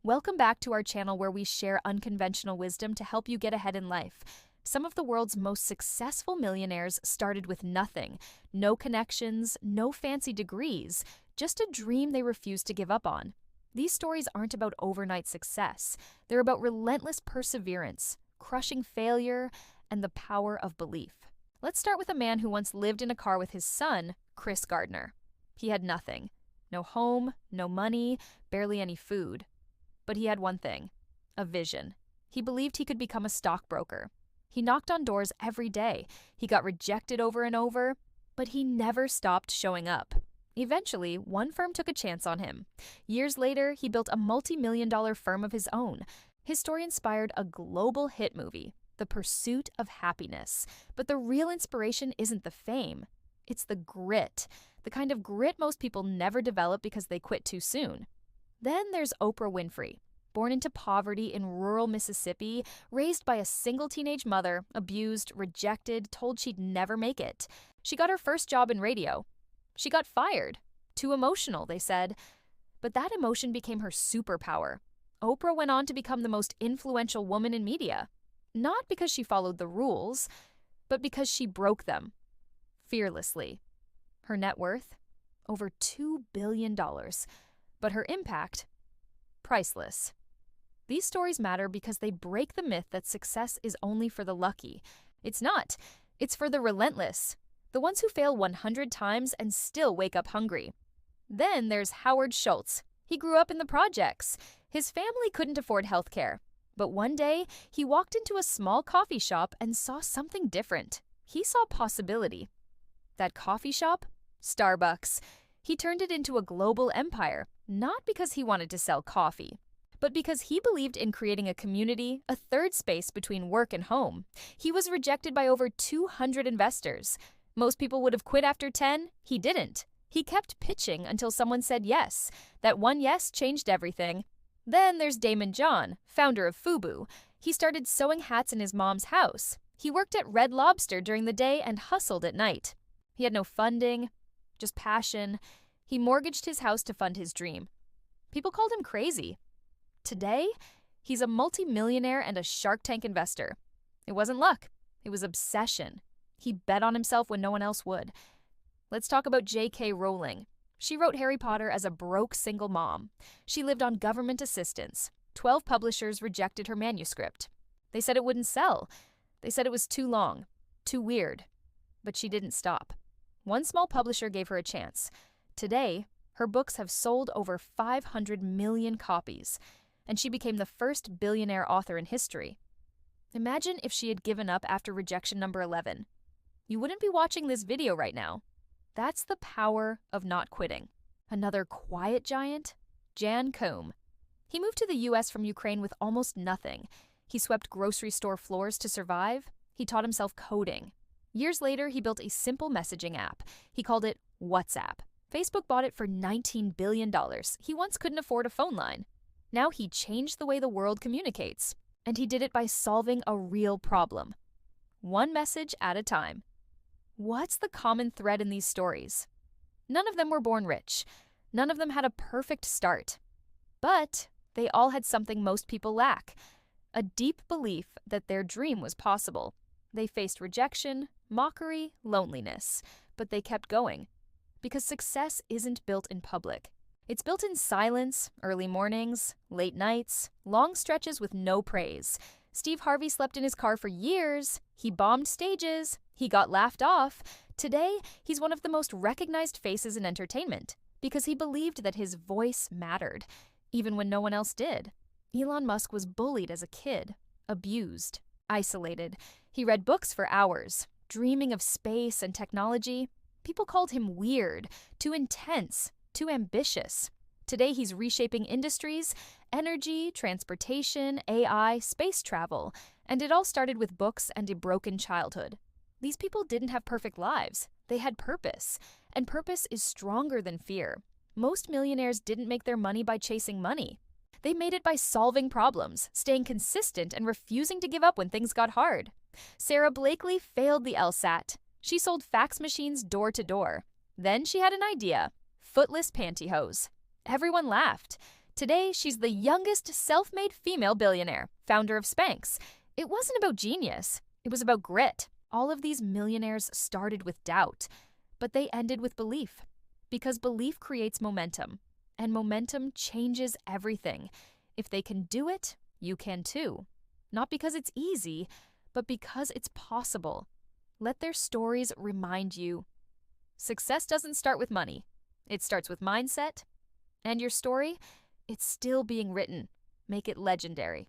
Welcome back to our channel where we share unconventional wisdom to help you get ahead in life. Some of the world's most successful millionaires started with nothing. No connections, no fancy degrees, just a dream they refused to give up on. These stories aren't about overnight success. They're about relentless perseverance, crushing failure, and the power of belief. Let's start with a man who once lived in a car with his son, Chris Gardner. He had nothing. No home, no money, barely any food. But he had one thing, a vision. He believed he could become a stockbroker. He knocked on doors every day. He got rejected over and over, but he never stopped showing up. Eventually, one firm took a chance on him. Years later, he built a multi-million-dollar firm of his own. His story inspired a global hit movie, The Pursuit of Happiness. But the real inspiration isn't the fame. It's the grit, the kind of grit most people never develop because they quit too soon. Then there's Oprah Winfrey. Born into poverty in rural Mississippi, raised by a single teenage mother, abused, rejected, told she'd never make it. She got her first job in radio. She got fired. Too emotional, they said. But that emotion became her superpower. Oprah went on to become the most influential woman in media. Not because she followed the rules, but because she broke them. Fearlessly. Her net worth? Over $2 billion. But her impact? Priceless. These stories matter because they break the myth that success is only for the lucky. It's not. It's for the relentless. The ones who fail 100 times and still wake up hungry. Then there's Howard Schultz. He grew up in the projects. His family couldn't afford healthcare. But one day, he walked into a small coffee shop and saw something different. He saw possibility. That coffee shop? Starbucks. He turned it into a global empire, not because he wanted to sell coffee, but because he believed in creating a community, a third space between work and home. He was rejected by over 200 investors. Most people would have quit after 10. He didn't. He kept pitching until someone said yes. That one yes changed everything. Then there's Damon John, founder of FUBU. He started sewing hats in his mom's house. He worked at Red Lobster during the day and hustled at night. He had no funding, just passion. He mortgaged his house to fund his dream. People called him crazy. Today, he's a multi-millionaire and a Shark Tank investor. It wasn't luck. It was obsession. He bet on himself when no one else would. Let's talk about J.K. Rowling. She wrote Harry Potter as a broke single mom. She lived on government assistance. 12 publishers rejected her manuscript. They said it wouldn't sell. They said it was too long, too weird. But she didn't stop. One small publisher gave her a chance. Today, her books have sold over 500 million copies, and she became the first billionaire author in history. Imagine if she had given up after rejection number 11. You wouldn't be watching this video right now. That's the power of not quitting. Another quiet giant? Jan Koum. He moved to the U.S. from Ukraine with almost nothing. He swept grocery store floors to survive. He taught himself coding. Years later, he built a simple messaging app. He called it WhatsApp. Facebook bought it for $19 billion. He once couldn't afford a phone line. Now he changed the way the world communicates. And he did it by solving a real problem. One message at a time. What's the common thread in these stories? None of them were born rich. None of them had a perfect start. But they all had something most people lack. A deep belief that their dream was possible. They faced rejection, mockery, loneliness. But they kept going. Because success isn't built in public. It's built in silence, early mornings, late nights, long stretches with no praise. Steve Harvey slept in his car for years. He bombed stages. He got laughed off. Today, he's one of the most recognized faces in entertainment because he believed that his voice mattered, even when no one else did. Elon Musk was bullied as a kid, abused, isolated. He read books for hours, dreaming of space and technology. People called him weird, too intense, too ambitious. Today, he's reshaping industries, energy, transportation, AI, space travel, and it all started with books and a broken childhood. These people didn't have perfect lives. They had purpose, and purpose is stronger than fear. Most millionaires didn't make their money by chasing money. They made it by solving problems, staying consistent, and refusing to give up when things got hard. Sarah Blakely failed the LSAT. She sold fax machines door to door. Then she had an idea: footless pantyhose. Everyone laughed. Today, she's the youngest self-made female billionaire, founder of Spanx. It wasn't about genius. It was about grit. All of these millionaires started with doubt, but they ended with belief. Because belief creates momentum, and momentum changes everything. If they can do it, you can too. Not because it's easy, but because it's possible. Let their stories remind you. Success doesn't start with money. It starts with mindset. And your story? It's still being written. Make it legendary.